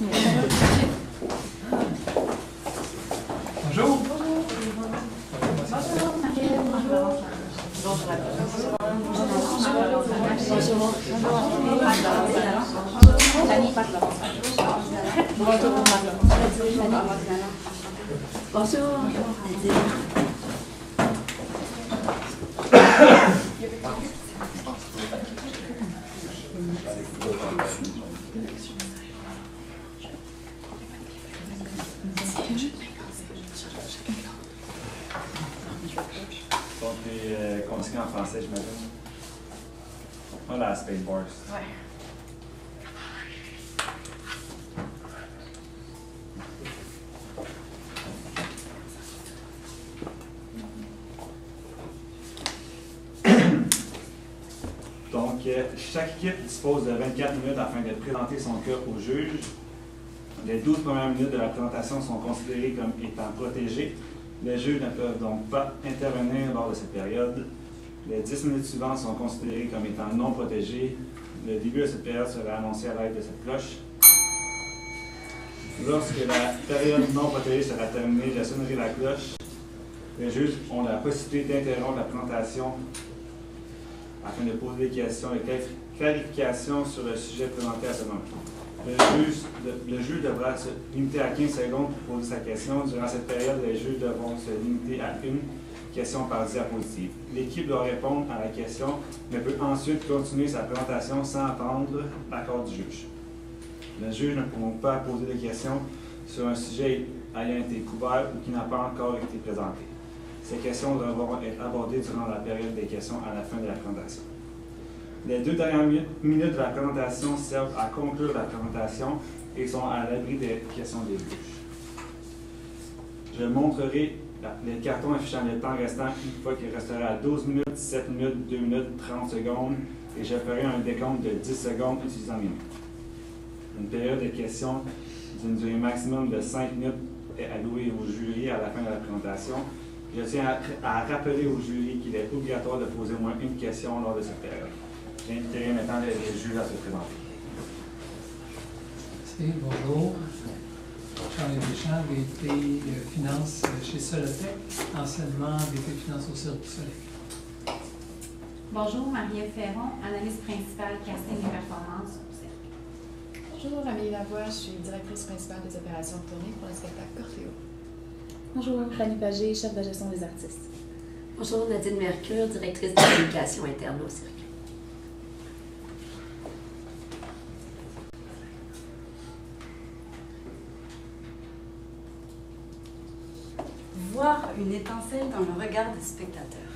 Bonjour. Donc, les consignes en français, j'imagine. Voilà, Space Bars. Ouais. Donc, chaque équipe dispose de 24 minutes afin de présenter son cas au juge. Les 12 premières minutes de la présentation sont considérées comme étant protégées. Les juges ne peuvent donc pas intervenir lors de cette période. Les 10 minutes suivantes sont considérées comme étant non protégées. Le début de cette période sera annoncé à l'aide de cette cloche. Lorsque la période non protégée sera terminée, je sonnerai la cloche. Les juges ont la possibilité d'interrompre la présentation afin de poser des questions et clarifications sur le sujet présenté à ce moment. Le juge devra se limiter à 15 secondes pour poser sa question. Durant cette période, les juges devront se limiter à une question par diapositive. L'équipe doit répondre à la question, mais peut ensuite continuer sa présentation sans attendre l'accord du juge. Les juges ne pourront pas poser de questions sur un sujet ayant été couvert ou qui n'a pas encore été présenté. Ces questions devront être abordées durant la période des questions à la fin de la présentation. Les 2 dernières minutes de la présentation servent à conclure la présentation et sont à l'abri des questions des juges. Je montrerai les cartons affichant le temps restant une fois qu'il restera à 12 minutes, 7 minutes, 2 minutes, 30 secondes et je ferai un décompte de 10 secondes utilisant mes mains. Une période de questions d'une durée maximum de 5 minutes est allouée au jury à la fin de la présentation. Je tiens à rappeler au jury qu'il est obligatoire de poser au moins une question lors de cette période. J'inviterai maintenant les juges à se présenter. Bonjour. Charles Deschamps, VP Finance chez Solotech, anciennement VP Finance au Cirque du Soleil. Bonjour, Marie-Ève Ferron, analyste principale casting et performance au Cirque. Bonjour, Amélie Lavoie, je suis directrice principale des opérations de tournée pour le spectacle Cortéo. Bonjour, Fanny Pagé, chef de gestion des artistes. Bonjour, Nadine Mercure, directrice de communication interne au Cirque. Voir une étincelle dans le regard des spectateurs,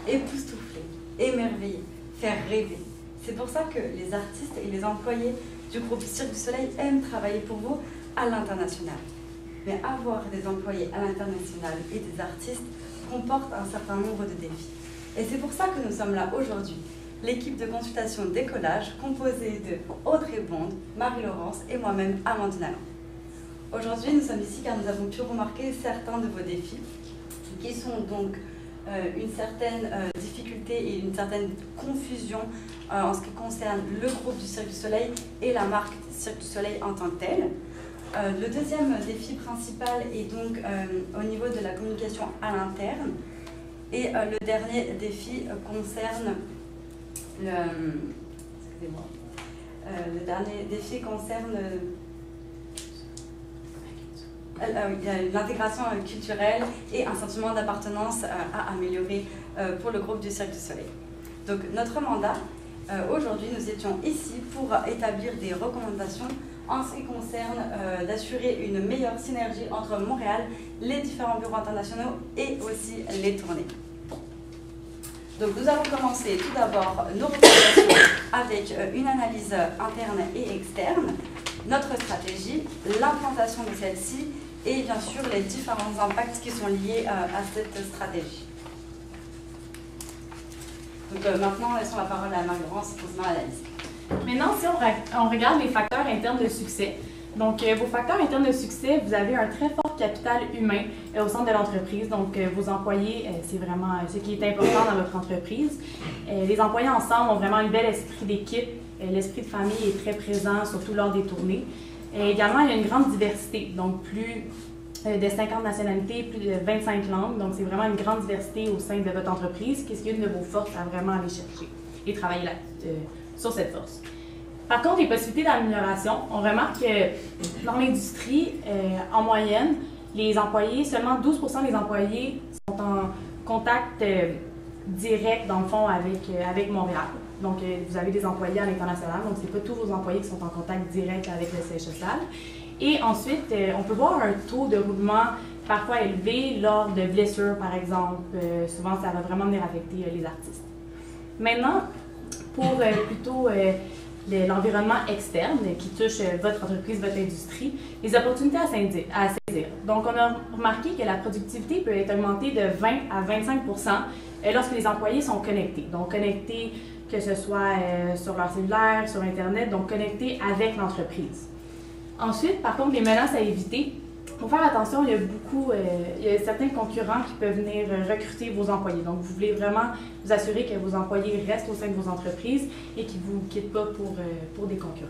époustoufler, émerveiller, faire rêver. C'est pour ça que les artistes et les employés du groupe Cirque du Soleil aiment travailler pour vous à l'international. Mais avoir des employés à l'international et des artistes comporte un certain nombre de défis. Et c'est pour ça que nous sommes là aujourd'hui. L'équipe de consultation Décollage, composée de Audrey Bond, Marie-Laurence et moi-même, Amandine Allan. Aujourd'hui, nous sommes ici car nous avons pu remarquer certains de vos défis, qui sont donc une certaine difficulté et une certaine confusion en ce qui concerne le groupe du Cirque du Soleil et la marque Cirque du Soleil en tant que telle. Le deuxième défi principal est donc au niveau de la communication à l'interne. Et le dernier défi concerne le dernier défi concerne l'intégration culturelle et un sentiment d'appartenance à améliorer pour le groupe du Cirque du Soleil. Donc notre mandat, aujourd'hui nous étions ici pour établir des recommandations en ce qui concerne d'assurer une meilleure synergie entre Montréal, les différents bureaux internationaux et aussi les tournées. Donc nous allons commencer tout d'abord nos recommandations avec une analyse interne et externe, notre stratégie, l'implantation de celle-ci et bien sûr les différents impacts qui sont liés à cette stratégie. Donc maintenant, laissons la parole à Marie-Laurence pour ce l'analyse. Maintenant, si on regarde les facteurs internes de succès, donc vos facteurs internes de succès, vous avez un très fort capital humain au centre de l'entreprise. Donc vos employés, c'est vraiment ce qui est important dans votre entreprise. Les employés ensemble ont vraiment un bel esprit d'équipe. L'esprit de famille est très présent, surtout lors des tournées. Et également, il y a une grande diversité, donc plus de 50 nationalités, plus de 25 langues. Donc, c'est vraiment une grande diversité au sein de votre entreprise. Qu'est-ce qui est une de vos forces à vraiment aller chercher et travailler sur cette force? Par contre, les possibilités d'amélioration, on remarque que dans l'industrie, en moyenne, les employés, seulement 12% des employés sont en contact direct, dans le fond, avec Montréal. Donc, vous avez des employés à l'international, donc ce n'est pas tous vos employés qui sont en contact direct avec le siège social. Et ensuite, on peut voir un taux de roulement parfois élevé lors de blessures, par exemple. Souvent, ça va vraiment venir affecter les artistes. Maintenant, pour plutôt l'environnement externe qui touche votre entreprise, votre industrie, les opportunités à saisir. Donc, on a remarqué que la productivité peut être augmentée de 20 à 25% lorsque les employés sont connectés. Donc, connectés que ce soit sur leur cellulaire, sur Internet, donc connectés avec l'entreprise. Ensuite, par contre, les menaces à éviter. Pour faire attention, il y a certains concurrents qui peuvent venir recruter vos employés. Donc, vous voulez vraiment vous assurer que vos employés restent au sein de vos entreprises et qu'ils ne vous quittent pas pour des concurrents.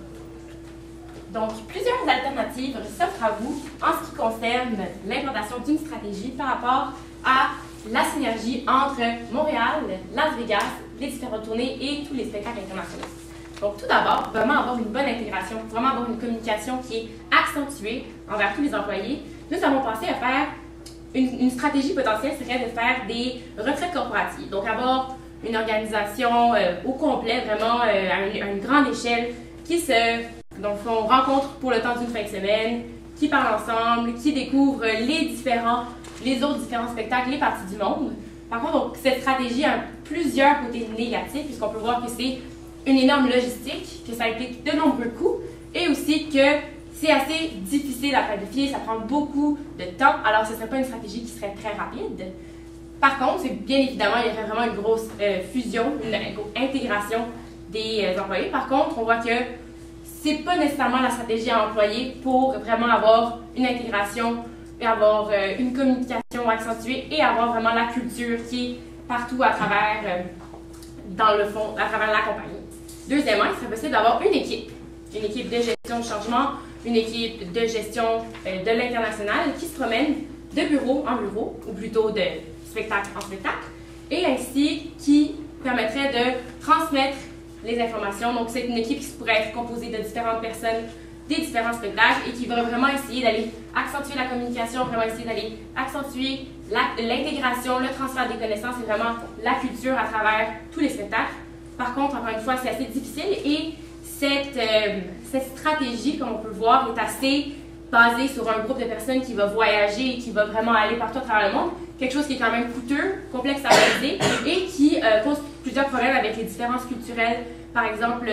Donc, plusieurs alternatives s'offrent à vous en ce qui concerne l'implantation d'une stratégie par rapport à la synergie entre Montréal, Las Vegas, les différentes tournées et tous les spectacles internationaux. Donc, tout d'abord, vraiment avoir une bonne intégration, vraiment avoir une communication qui est accentuée envers tous les employés. Nous avons pensé à faire une stratégie potentielle, serait de faire des retraites corporatives. Donc, avoir une organisation au complet, vraiment à une grande échelle, qui donc, on rencontre pour le temps d'une fin de semaine, qui parlent ensemble, qui découvrent les autres différents spectacles, les parties du monde. Par contre, donc, cette stratégie a plusieurs côtés négatifs, puisqu'on peut voir que c'est une énorme logistique, que ça implique de nombreux coûts, et aussi que c'est assez difficile à planifier, ça prend beaucoup de temps, alors ce ne serait pas une stratégie qui serait très rapide. Par contre, bien évidemment, il y aurait vraiment une grosse fusion, une intégration des employés. Par contre, on voit que c'est pas nécessairement la stratégie à employer pour vraiment avoir une intégration, et avoir une communication accentuée et avoir vraiment la culture qui est partout à travers, dans le fond, à travers la compagnie. Deuxièmement, il serait possible d'avoir une équipe de gestion de changement, une équipe de gestion de l'international qui se promène de bureau en bureau, ou plutôt de spectacle en spectacle, et ainsi qui permettrait de transmettre les informations. Donc, c'est une équipe qui pourrait être composée de différentes personnes des différents spectacles et qui va vraiment essayer d'aller accentuer la communication, vraiment essayer d'aller accentuer l'intégration, le transfert des connaissances et vraiment la culture à travers tous les spectacles. Par contre, encore une fois, c'est assez difficile et cette stratégie, comme on peut voir, est assez basée sur un groupe de personnes qui va voyager et qui va vraiment aller partout à travers le monde. Quelque chose qui est quand même coûteux, complexe à réaliser et qui cause plusieurs problèmes avec les différences culturelles. Par exemple,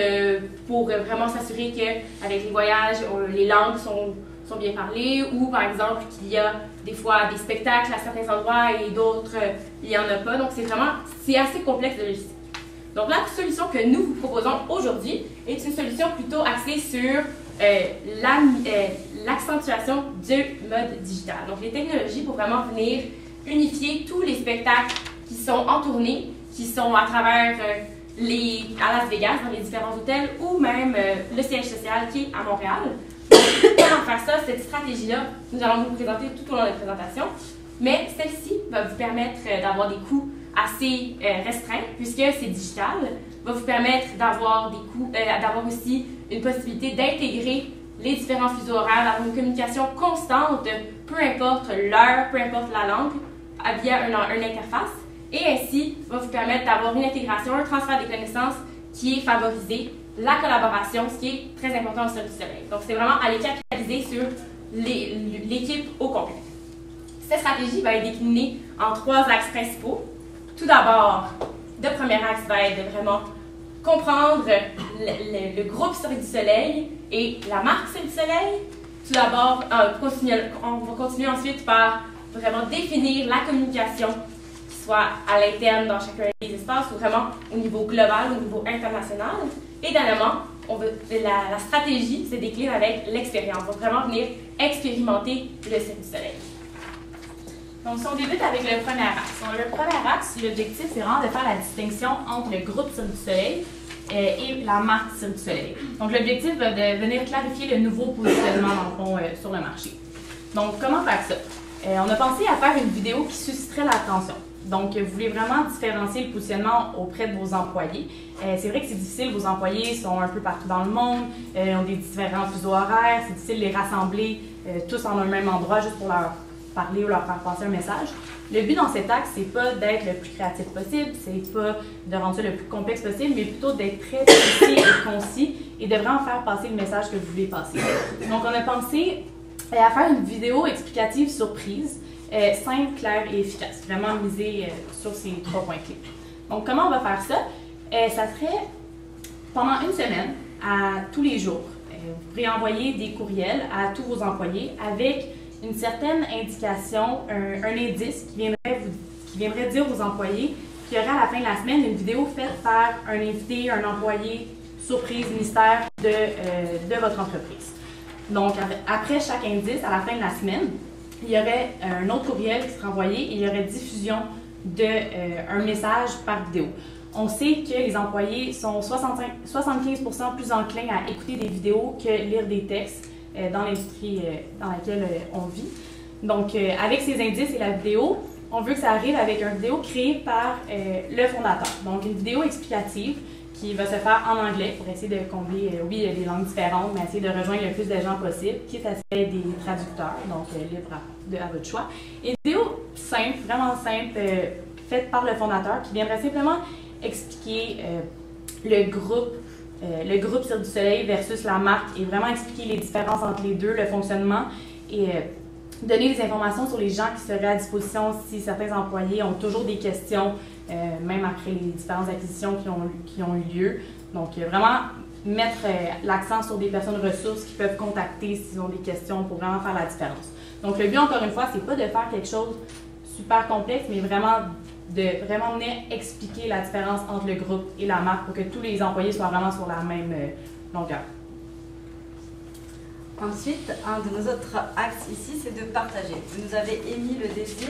pour vraiment s'assurer qu'avec les voyages, les langues sont bien parlées, ou par exemple qu'il y a des fois des spectacles à certains endroits et d'autres, il n'y en a pas. Donc c'est assez complexe de logistique. Donc la solution que nous vous proposons aujourd'hui est une solution plutôt axée sur l'accentuation du mode digital. Donc les technologies pour vraiment venir unifier tous les spectacles qui sont en tournée, qui sont à travers à Las Vegas, dans les différents hôtels, ou même le siège social qui est à Montréal. Donc, comment faire ça, cette stratégie-là, nous allons vous présenter tout au long de la présentation, mais celle-ci va vous permettre d'avoir des coûts assez restreints, puisque c'est digital, va vous permettre d'avoir des coûts, d'avoir aussi une possibilité d'intégrer les différents fuseaux horaires, d'avoir une communication constante, peu importe l'heure, peu importe la langue, via une interface. Et ainsi, va vous permettre d'avoir une intégration, un transfert des connaissances qui est favorisé, la collaboration, ce qui est très important au Cirque du Soleil. Donc, c'est vraiment aller capitaliser sur l'équipe au complet. Cette stratégie va être déclinée en 3 axes principaux. Tout d'abord, le premier axe va être de vraiment comprendre le groupe Cirque du Soleil et la marque Cirque du Soleil. Tout d'abord, on va continuer ensuite par vraiment définir la communication soit à l'interne dans chacun des espaces ou vraiment au niveau global, au niveau international. Et dernièrement, la stratégie se décline avec l'expérience. On va vraiment venir expérimenter le Cirque du Soleil. Donc, si on débute avec le premier axe. Le premier axe, l'objectif, c'est vraiment de faire la distinction entre le groupe Cirque du Soleil et la marque Cirque du Soleil. Donc, l'objectif va de venir clarifier le nouveau positionnement, dans le fond, sur le marché. Donc, comment faire ça? On a pensé à faire une vidéo qui susciterait l'attention. Donc, vous voulez vraiment différencier le positionnement auprès de vos employés. C'est vrai que c'est difficile, vos employés sont un peu partout dans le monde, ont des différents fuseaux horaires, c'est difficile de les rassembler tous en un même endroit juste pour leur parler ou leur faire passer un message. Le but dans cet axe, c'est pas d'être le plus créatif possible, c'est pas de rendre ça le plus complexe possible, mais plutôt d'être très précis et concis et de vraiment faire passer le message que vous voulez passer. Donc, on a pensé à faire une vidéo explicative surprise, simple, claire et efficace, vraiment misée sur ces 3 points clés. Donc, comment on va faire ça? Ça serait pendant une semaine, à tous les jours. Vous pourrez envoyer des courriels à tous vos employés avec une certaine indication, un indice qui viendrait dire aux employés qu'il y aurait à la fin de la semaine une vidéo faite par un invité, un employé surprise, mystère de votre entreprise. Donc, après chaque indice, à la fin de la semaine, il y aurait un autre courriel qui serait envoyé et il y aurait diffusion d'un message par vidéo. On sait que les employés sont 75% plus enclins à écouter des vidéos que lire des textes dans l'industrie dans laquelle on vit. Donc, avec ces indices et la vidéo, on veut que ça arrive avec une vidéo créée par le fondateur. Donc, une vidéo explicative qui va se faire en anglais pour essayer de combler, oui, il y a des langues différentes, mais essayer de rejoindre le plus de gens possible, quitte à faire des traducteurs, donc libre à votre choix. Et une vidéo simple, vraiment simple, faite par le fondateur, qui viendrait simplement expliquer le groupe Cirque du Soleil versus la marque et vraiment expliquer les différences entre les deux, le fonctionnement et donner des informations sur les gens qui seraient à disposition si certains employés ont toujours des questions, même après les différentes acquisitions qui ont eu lieu. Donc, vraiment mettre l'accent sur des personnes ressources qui peuvent contacter s'ils ont des questions pour vraiment faire la différence. Donc, le but, encore une fois, c'est pas de faire quelque chose super complexe, mais vraiment venir expliquer la différence entre le groupe et la marque pour que tous les employés soient vraiment sur la même longueur. Ensuite, un de nos autres axes ici, c'est de partager. Vous nous avez émis le désir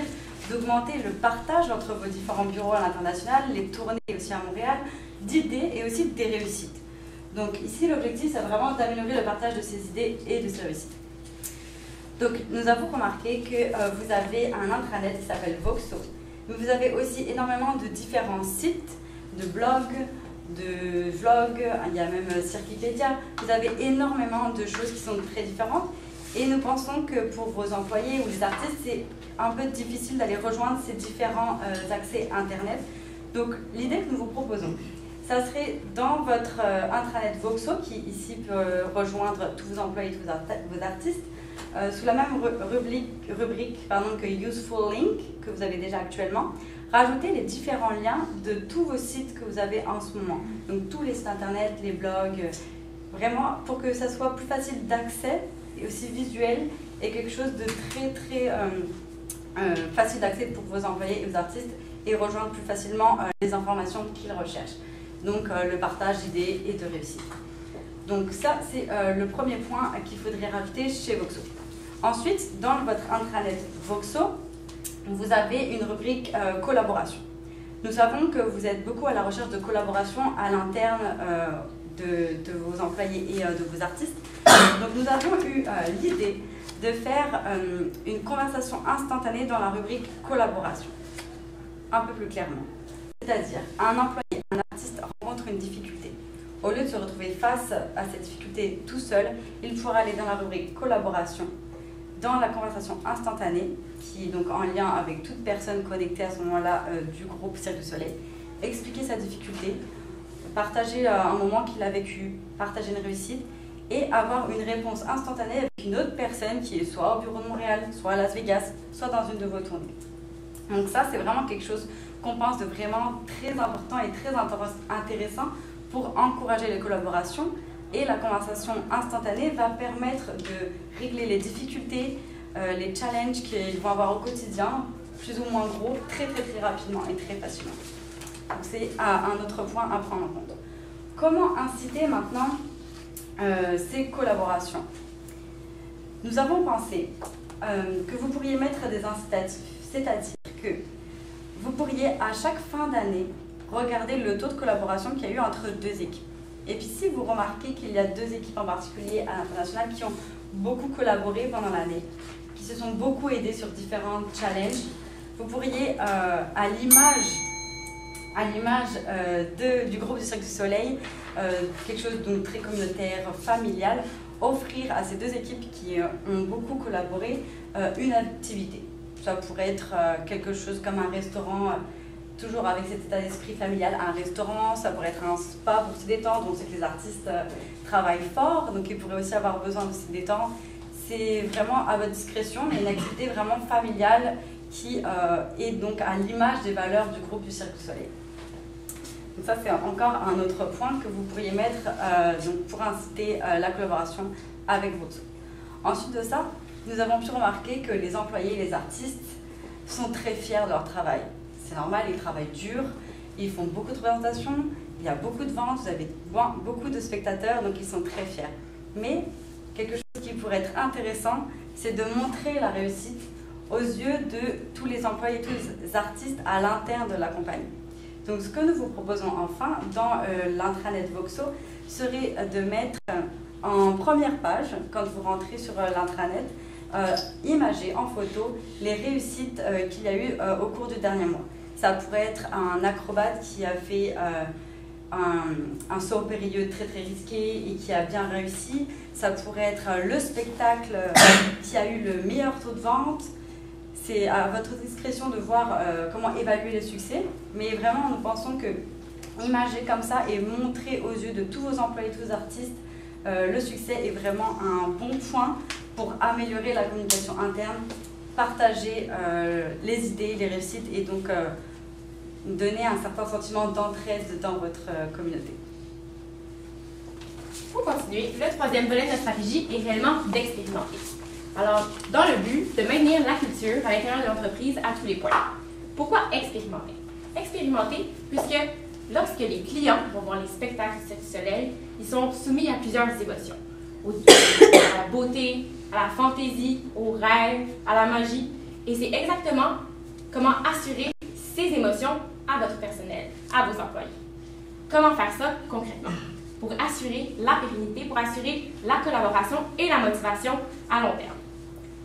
d'augmenter le partage entre vos différents bureaux à l'international, les tournées aussi à Montréal, d'idées et aussi des réussites. Donc ici, l'objectif, c'est vraiment d'améliorer le partage de ces idées et de ces réussites. Donc, nous avons remarqué que vous avez un intranet qui s'appelle Voxo. Mais vous avez aussi énormément de différents sites, de blogs, de vlogs, il y a même Cirquipédia. Vous avez énormément de choses qui sont très différentes. Et nous pensons que pour vos employés ou les artistes, c'est un peu difficile d'aller rejoindre ces différents accès Internet. Donc, l'idée que nous vous proposons, ça serait dans votre intranet Voxo, qui ici peut rejoindre tous vos employés et tous vos artistes, sous la même rubrique que Useful Link, que vous avez déjà actuellement, rajoutez les différents liens de tous vos sites que vous avez en ce moment. Donc tous les sites internet, les blogs, vraiment pour que ça soit plus facile d'accès et aussi visuel et quelque chose de très facile d'accès pour vos employés et vos artistes et rejoindre plus facilement les informations qu'ils recherchent. Donc le partage d'idées et de réussite. Donc ça, c'est le premier point qu'il faudrait rajouter chez Voxo. Ensuite, dans votre intranet Voxo, vous avez une rubrique collaboration. Nous savons que vous êtes beaucoup à la recherche de collaboration à l'interne de vos employés et de vos artistes. Donc nous avons eu l'idée de faire une conversation instantanée dans la rubrique collaboration. Un peu plus clairement. C'est-à-dire, un employé, un artiste rencontre une difficulté. Au lieu de se retrouver face à cette difficulté tout seul, il pourra aller dans la rubrique collaboration, dans la conversation instantanée, qui est donc en lien avec toute personne connectée à ce moment-là du groupe Cirque du Soleil, expliquer sa difficulté, partager un moment qu'il a vécu, partager une réussite et avoir une réponse instantanée avec une autre personne qui est soit au bureau de Montréal, soit à Las Vegas, soit dans une de vos tournées. Donc ça, c'est vraiment quelque chose qu'on pense de vraiment très important et très intéressant pour encourager les collaborations. Et la conversation instantanée va permettre de régler les difficultés, les challenges qu'ils vont avoir au quotidien, plus ou moins gros, très rapidement et très facilement. Donc c'est un autre point à prendre en compte. Comment inciter maintenant ces collaborations? Nous avons pensé que vous pourriez mettre des incitatifs, c'est-à-dire que vous pourriez à chaque fin d'année regardez le taux de collaboration qu'il y a eu entre deux équipes. Et puis si vous remarquez qu'il y a deux équipes en particulier à l'international qui ont beaucoup collaboré pendant l'année, qui se sont beaucoup aidées sur différents challenges, vous pourriez, à l'image du groupe du Cirque du Soleil, quelque chose de très communautaire, familial, offrir à ces deux équipes qui ont beaucoup collaboré une activité. Ça pourrait être quelque chose comme un restaurant, toujours avec cet état d'esprit familial, un restaurant, ça pourrait être un spa pour se détendre. On sait que les artistes travaillent fort, donc ils pourraient aussi avoir besoin de se détendre. C'est vraiment à votre discrétion, mais une activité vraiment familiale qui est donc à l'image des valeurs du groupe du Cirque du Soleil. Donc ça, c'est encore un autre point que vous pourriez mettre donc pour inciter la collaboration avec votre. Ensuite de ça, nous avons pu remarquer que les employés et les artistes sont très fiers de leur travail. C'est normal, ils travaillent dur, ils font beaucoup de présentations, il y a beaucoup de ventes, vous avez beaucoup de spectateurs, donc ils sont très fiers. Mais quelque chose qui pourrait être intéressant, c'est de montrer la réussite aux yeux de tous les employés et tous les artistes à l'interne de la compagnie. Donc ce que nous vous proposons enfin dans l'intranet Voxo serait de mettre en première page, quand vous rentrez sur l'intranet, imager en photo les réussites qu'il y a eu au cours du dernier mois. Ça pourrait être un acrobate qui a fait un saut périlleux très très risqué et qui a bien réussi. Ça pourrait être le spectacle qui a eu le meilleur taux de vente. C'est à votre discrétion de voir comment évaluer les succès, mais vraiment nous pensons que imager comme ça et montrer aux yeux de tous vos employés, tous vos artistes, le succès est vraiment un bon point pour améliorer la communication interne, partager les idées, les réussites et donc donner un certain sentiment d'entraide dans votre communauté. Pour continuer, le troisième volet de notre stratégie est réellement d'expérimenter. Alors, dans le but de maintenir la culture à l'intérieur de l'entreprise à tous les points. Pourquoi expérimenter? Expérimenter, puisque lorsque les clients vont voir les spectacles du Cirque du Soleil, ils sont soumis à plusieurs émotions. À la beauté, à la fantaisie, au rêve, à la magie. Et c'est exactement comment assurer ces émotions à votre personnel, à vos employés. Comment faire ça concrètement? Pour assurer la pérennité, pour assurer la collaboration et la motivation à long terme.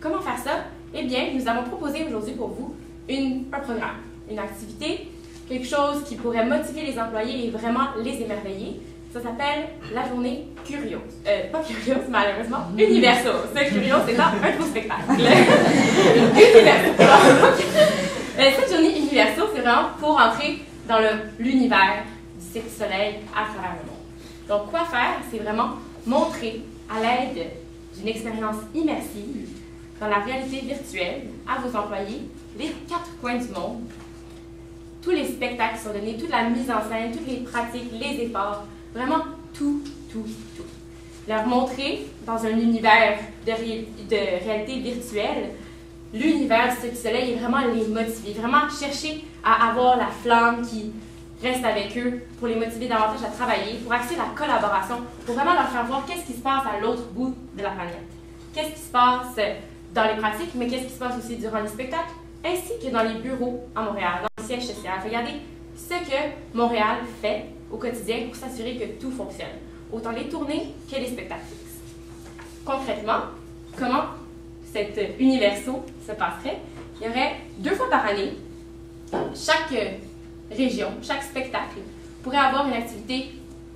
Comment faire ça? Eh bien, nous avons proposé aujourd'hui pour vous un programme, une activité, quelque chose qui pourrait motiver les employés et vraiment les émerveiller. Ça s'appelle la journée Curiose. Pas Curiose, malheureusement, Universo. Ce Curiose, c'est un faux spectacle. Universo. Cette journée Universo, c'est vraiment pour entrer dans l'univers du Cirque du Soleil à travers le monde. Donc, quoi faire? C'est vraiment montrer à l'aide d'une expérience immersive dans la réalité virtuelle à vos employés les 4 coins du monde, tous les spectacles qui sont donnés, toute la mise en scène, toutes les pratiques, les efforts, vraiment tout. Leur montrer dans un univers de réalité virtuelle, l'univers du Cirque du Soleil et vraiment les motiver, vraiment chercher à avoir la flamme qui reste avec eux pour les motiver davantage à travailler, pour axer la collaboration, pour vraiment leur faire voir qu'est-ce qui se passe à l'autre bout de la planète. Qu'est-ce qui se passe dans les pratiques, mais qu'est-ce qui se passe aussi durant les spectacles, ainsi que dans les bureaux à Montréal, dans le siège social. Regardez ce que Montréal fait au quotidien pour s'assurer que tout fonctionne, autant les tournées que les spectacles fixes. Concrètement, comment cet universo se passerait? Il y aurait 2 fois par année, chaque région, chaque spectacle pourrait avoir une activité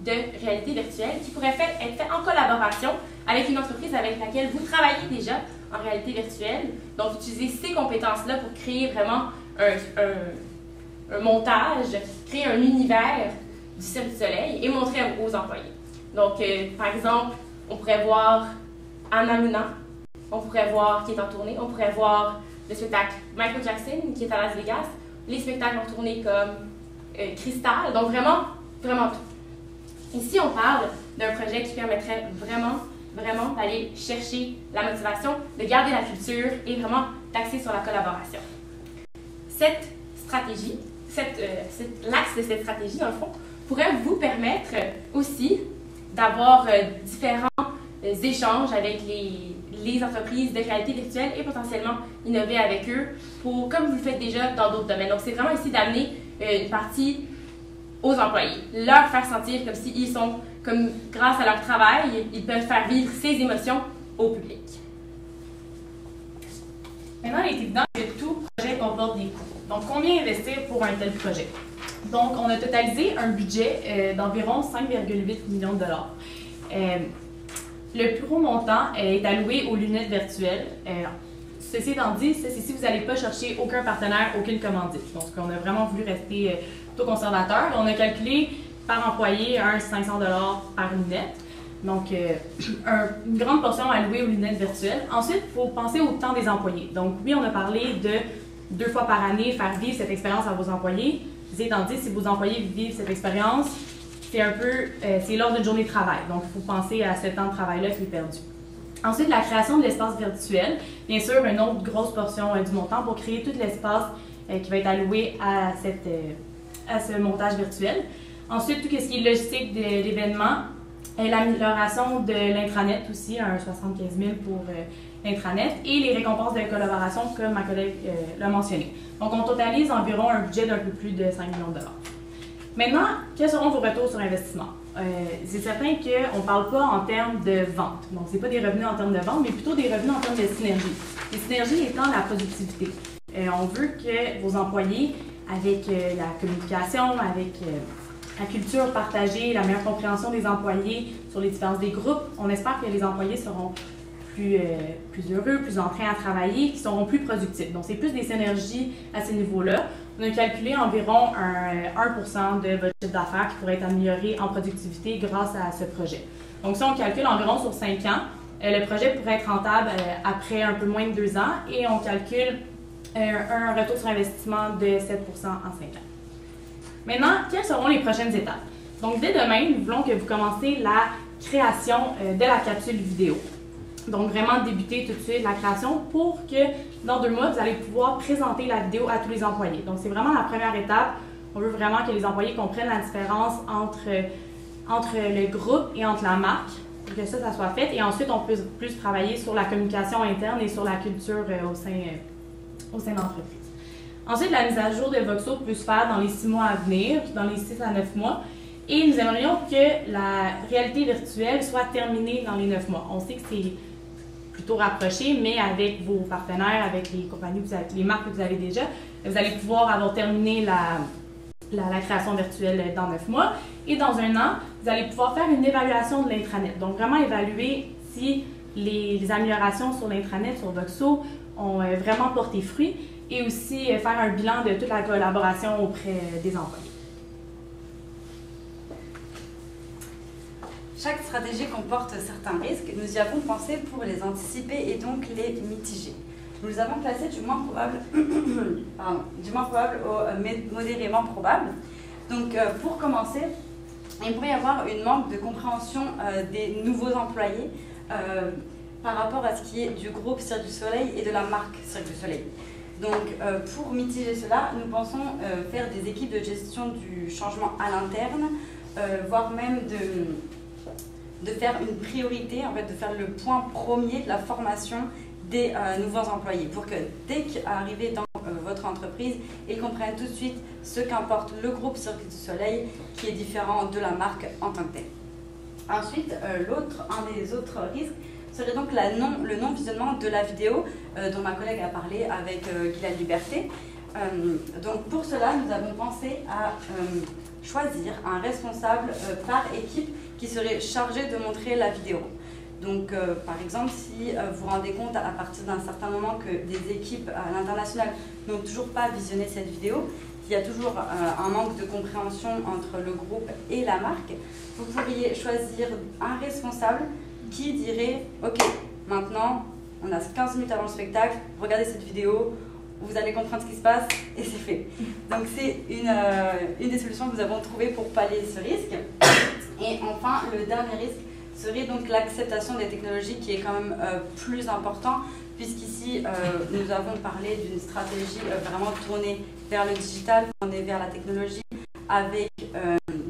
de réalité virtuelle qui pourrait être faite en collaboration avec une entreprise avec laquelle vous travaillez déjà en réalité virtuelle. Donc, utiliser ces compétences-là pour créer vraiment un montage, créer un univers du Cirque du Soleil et montrer aux employés. Donc, par exemple, on pourrait voir Anna Luna, on pourrait voir qui est en tournée, on pourrait voir le spectacle Michael Jackson qui est à Las Vegas, les spectacles en tournée comme Crystal, donc vraiment tout. Ici, on parle d'un projet qui permettrait vraiment d'aller chercher la motivation, de garder la culture et vraiment d'axer sur la collaboration. Cette stratégie, l'axe de cette stratégie, dans le fond, pourrait vous permettre aussi d'avoir différents échanges avec les entreprises de réalité virtuelle et potentiellement innover avec eux, comme vous le faites déjà dans d'autres domaines. Donc, c'est vraiment ici d'amener une partie aux employés, leur faire sentir comme s'ils sont, comme grâce à leur travail, ils peuvent faire vivre ces émotions au public. Maintenant, il est évident que tout projet comporte des coûts. Donc, combien investir pour un tel projet? Donc, on a totalisé un budget d'environ 5,8 millions de dollars. Le plus gros montant est alloué aux lunettes virtuelles. Ceci étant dit, c'est si vous n'allez pas chercher aucun partenaire, aucune commandite. Donc, on a vraiment voulu rester plutôt conservateur. On a calculé par employé 500 $ par lunette. Donc, une grande portion allouée aux lunettes virtuelles. Ensuite, il faut penser au temps des employés. Donc, oui, on a parlé de 2 fois par année faire vivre cette expérience à vos employés. Ceci étant dit, si vos employés vivent cette expérience, c'est lors d'une journée de travail. Donc, il faut penser à ce temps de travail-là qui est perdu. Ensuite, la création de l'espace virtuel. Bien sûr, une autre grosse portion du montant pour créer tout l'espace qui va être alloué à ce montage virtuel. Ensuite, tout ce qui est logistique de l'événement, l'amélioration de l'intranet aussi, un 75 000 pour l'intranet, et les récompenses de collaboration, comme ma collègue l'a mentionné. Donc, on totalise environ un budget d'un peu plus de 5 millions de dollars. Maintenant, quels seront vos retours sur investissement? C'est certain qu'on ne parle pas en termes de vente. Donc, ce n'est pas des revenus en termes de vente, mais plutôt des revenus en termes de synergie. Les synergies étant la productivité. On veut que vos employés, avec la communication, avec la culture partagée, la meilleure compréhension des employés sur les différences des groupes, on espère que les employés seront plus heureux, plus enclins à travailler, qui seront plus productifs. Donc, c'est plus des synergies à ce niveau-là. On a calculé environ 1% de votre chiffre d'affaires qui pourrait être amélioré en productivité grâce à ce projet. Donc, si on calcule environ sur 5 ans, le projet pourrait être rentable après un peu moins de 2 ans et on calcule un retour sur investissement de 7% en 5 ans. Maintenant, quelles seront les prochaines étapes? Donc, dès demain, nous voulons que vous commenciez la création de la capsule vidéo. Donc, vraiment débuter tout de suite la création pour que dans 2 mois, vous allez pouvoir présenter la vidéo à tous les employés. Donc, c'est vraiment la première étape. On veut vraiment que les employés comprennent la différence entre le groupe et entre la marque, pour que ça soit fait. Et ensuite, on peut plus travailler sur la communication interne et sur la culture au sein de l'entreprise. Ensuite, la mise à jour de Voxo peut se faire dans les 6 mois à venir, dans les 6 à 9 mois. Et nous aimerions que la réalité virtuelle soit terminée dans les 9 mois. On sait que c'est plutôt rapproché, mais avec vos partenaires, avec les compagnies, les marques que vous avez déjà, vous allez pouvoir avoir terminé la création virtuelle dans 9 mois. Et dans 1 an, vous allez pouvoir faire une évaluation de l'intranet. Donc, vraiment évaluer si les améliorations sur l'intranet, sur Voxo, ont vraiment porté fruit et aussi faire un bilan de toute la collaboration auprès des employés. Chaque stratégie comporte certains risques. Nous y avons pensé pour les anticiper et donc les mitiger. Nous les avons classés du moins probable, au modérément probable. Donc, pour commencer, il pourrait y avoir une manque de compréhension des nouveaux employés par rapport à ce qui est du groupe Cirque du Soleil et de la marque Cirque du Soleil. Donc, pour mitiger cela, nous pensons faire des équipes de gestion du changement à l'interne, voire même de faire une priorité, en fait, de faire le point premier de la formation des nouveaux employés, pour que dès qu'arrivés dans votre entreprise, ils comprennent tout de suite ce qu'importe le groupe Cirque du Soleil, qui est différent de la marque en tant que telle. Ensuite, un des autres risques serait donc le non-visionnement de la vidéo dont ma collègue a parlé avec Guylaine Liberté. Donc pour cela, nous avons pensé à choisir un responsable par équipe qui serait chargé de montrer la vidéo. Donc par exemple, si vous vous rendez compte à partir d'un certain moment que des équipes à l'international n'ont toujours pas visionné cette vidéo, il y a toujours un manque de compréhension entre le groupe et la marque, vous pourriez choisir un responsable qui dirait « Ok, maintenant, on a 15 minutes avant le spectacle, regardez cette vidéo, vous allez comprendre ce qui se passe et c'est fait. » Donc c'est une des solutions que nous avons trouvées pour pallier ce risque. Et enfin, le dernier risque serait donc l'acceptation des technologies qui est quand même plus important, puisqu'ici nous avons parlé d'une stratégie vraiment tournée vers le digital, tournée vers la technologie, avec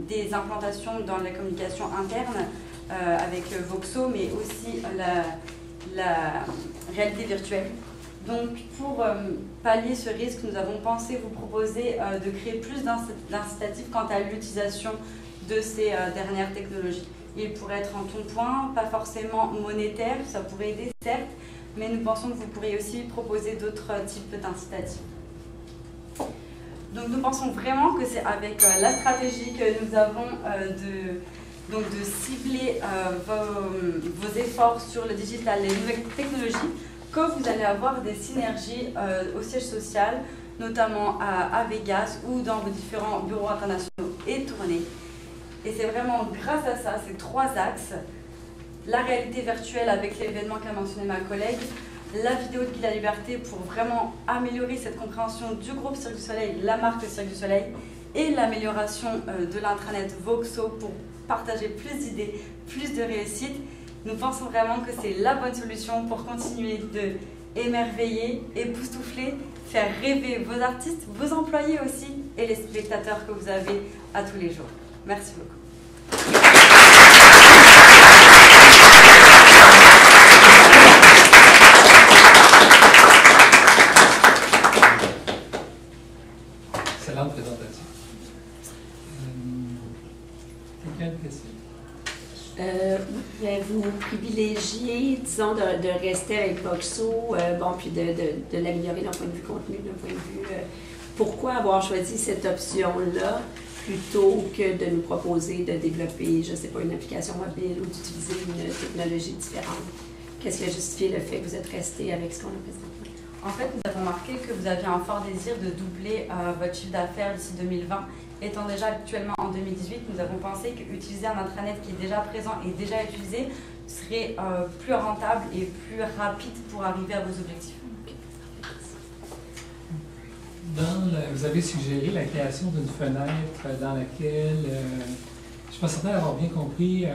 des implantations dans la communication interne, avec Voxo, mais aussi la réalité virtuelle. Donc, pour pallier ce risque, nous avons pensé vous proposer de créer plus d'incitatifs quant à l'utilisation de ces dernières technologies. Il pourrait être en ton point, pas forcément monétaire, ça pourrait aider certes, mais nous pensons que vous pourriez aussi proposer d'autres types d'incitatifs. Donc nous pensons vraiment que c'est avec la stratégie que nous avons de cibler vos efforts sur le digital, les nouvelles technologies, que vous allez avoir des synergies au siège social, notamment à Vegas ou dans vos différents bureaux internationaux et tournées. Et c'est vraiment grâce à ça, ces trois axes, la réalité virtuelle avec l'événement qu'a mentionné ma collègue, la vidéo de Guy La Liberté pour vraiment améliorer cette compréhension du groupe Cirque du Soleil, la marque Cirque du Soleil, et l'amélioration de l'intranet Voxo pour partager plus d'idées, plus de réussite. Nous pensons vraiment que c'est la bonne solution pour continuer de émerveiller, époustoufler, faire rêver vos artistes, vos employés aussi, et les spectateurs que vous avez à tous les jours. Merci beaucoup. Excellente présentation. Quelle question? Vous privilégiez, disons, de rester avec Voxo, puis de l'améliorer d'un point de vue contenu, d'un point de vue... pourquoi avoir choisi cette option-là plutôt que de nous proposer de développer, je ne sais pas, une application mobile ou d'utiliser une technologie différente? Qu'est-ce qui a justifié le fait que vous êtes resté avec ce qu'on a présenté? En fait, nous avons remarqué que vous aviez un fort désir de doubler votre chiffre d'affaires d'ici 2020. Étant déjà actuellement en 2018, nous avons pensé qu'utiliser un intranet qui est déjà présent et déjà utilisé serait plus rentable et plus rapide pour arriver à vos objectifs. Vous avez suggéré la création d'une fenêtre dans laquelle, je ne suis pas certain d'avoir bien compris,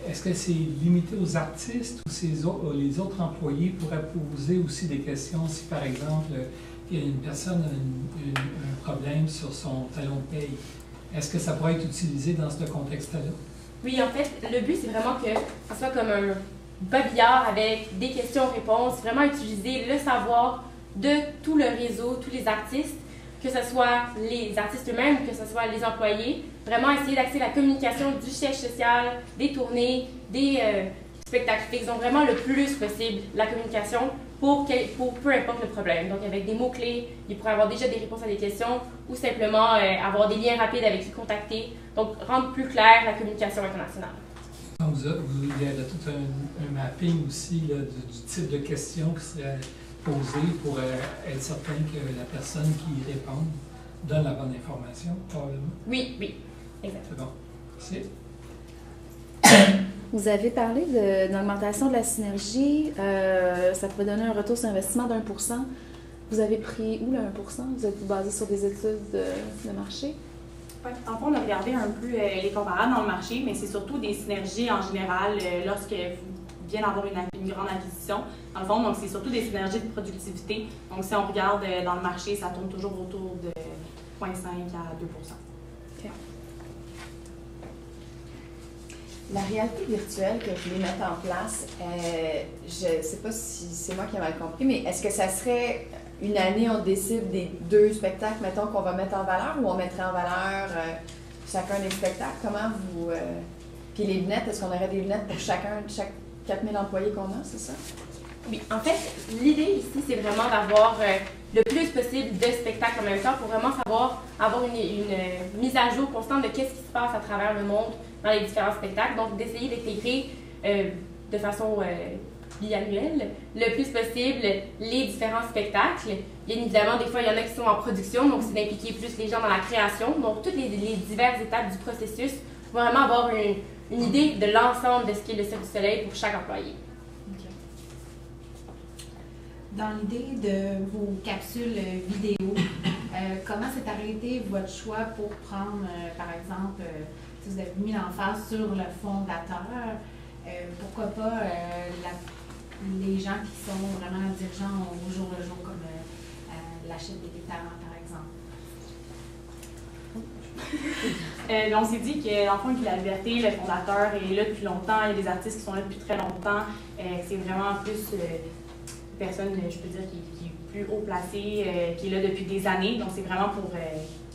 est-ce que c'est limité aux artistes ou les autres employés pourraient poser aussi des questions si, par exemple, une personne a un problème sur son talon de paye? Est-ce que ça pourrait être utilisé dans ce contexte-là? Oui, en fait, le but, c'est vraiment que ce soit comme un babillard avec des questions-réponses, vraiment utiliser le savoir de tout le réseau, tous les artistes, que ce soit les artistes eux-mêmes, que ce soit les employés, vraiment essayer d'axer la communication du siège social, des tournées, des spectacles fixes, donc vraiment le plus possible la communication pour peu importe le problème. Donc avec des mots-clés, il pourrait avoir déjà des réponses à des questions ou simplement avoir des liens rapides avec qui contacter, donc rendre plus claire la communication internationale. Donc il y a tout un mapping aussi là, du type de questions qui serait posé pour être certain que la personne qui répond donne la bonne information, probablement. Oui, exact. C'est bon. Merci. Vous avez parlé d'une augmentation de la synergie. Ça pourrait donner un retour sur investissement d'1%. Vous avez pris où le 1%? Vous êtes basé sur des études de marché? Oui, en fait, on a regardé un peu les comparables dans le marché, mais c'est surtout des synergies en général lorsque vous venez d'avoir une grande acquisition. Dans le fond, donc c'est surtout des synergies de productivité. Donc si on regarde dans le marché, ça tourne toujours autour de 0,5 à 2%. Okay. La réalité virtuelle que vous voulez mettre en place, je ne sais pas si c'est moi qui ai mal compris, mais est-ce que ça serait une année, on décide des 2 spectacles, mettons, qu'on va mettre en valeur, ou on mettrait en valeur chacun des spectacles? Comment vous... Puis les lunettes, est-ce qu'on aurait des lunettes pour chaque 4000 employés qu'on a, c'est ça? Oui, en fait, l'idée ici, c'est vraiment d'avoir le plus possible de spectacles en même temps pour vraiment savoir, avoir une mise à jour constante de qu'est-ce qui se passe à travers le monde dans les différents spectacles. Donc, d'essayer d'intégrer de façon biannuelle le plus possible les différents spectacles. Bien évidemment, des fois, il y en a qui sont en production, donc c'est d'impliquer plus les gens dans la création. Donc, toutes les diverses étapes du processus pour vraiment avoir une idée de l'ensemble de ce qu'est le Cirque du Soleil pour chaque employé. Dans l'idée de vos capsules vidéo, comment s'est arrêté votre choix pour prendre, par exemple, si vous avez mis l'emphase sur le fondateur, pourquoi pas les gens qui sont vraiment dirigeants au jour le jour, comme l'achat des talents, par exemple? On s'est dit que, dans le fond, Guy La Liberté, le fondateur, est là depuis longtemps. Il y a des artistes qui sont là depuis très longtemps. C'est vraiment plus personne, je peux dire, qui est plus haut placé, qui est là depuis des années. Donc, c'est vraiment pour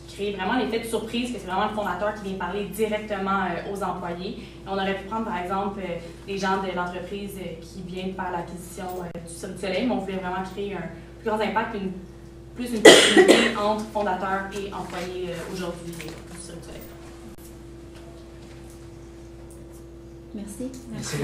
créer vraiment l'effet de surprise, que c'est vraiment le fondateur qui vient parler directement aux employés. Et on aurait pu prendre, par exemple, des gens de l'entreprise qui viennent faire l'acquisition du Cirque du Soleil, mais on voulait vraiment créer un plus grand impact, plus une proximité entre fondateurs et employés aujourd'hui du Cirque du Soleil. Merci. Merci.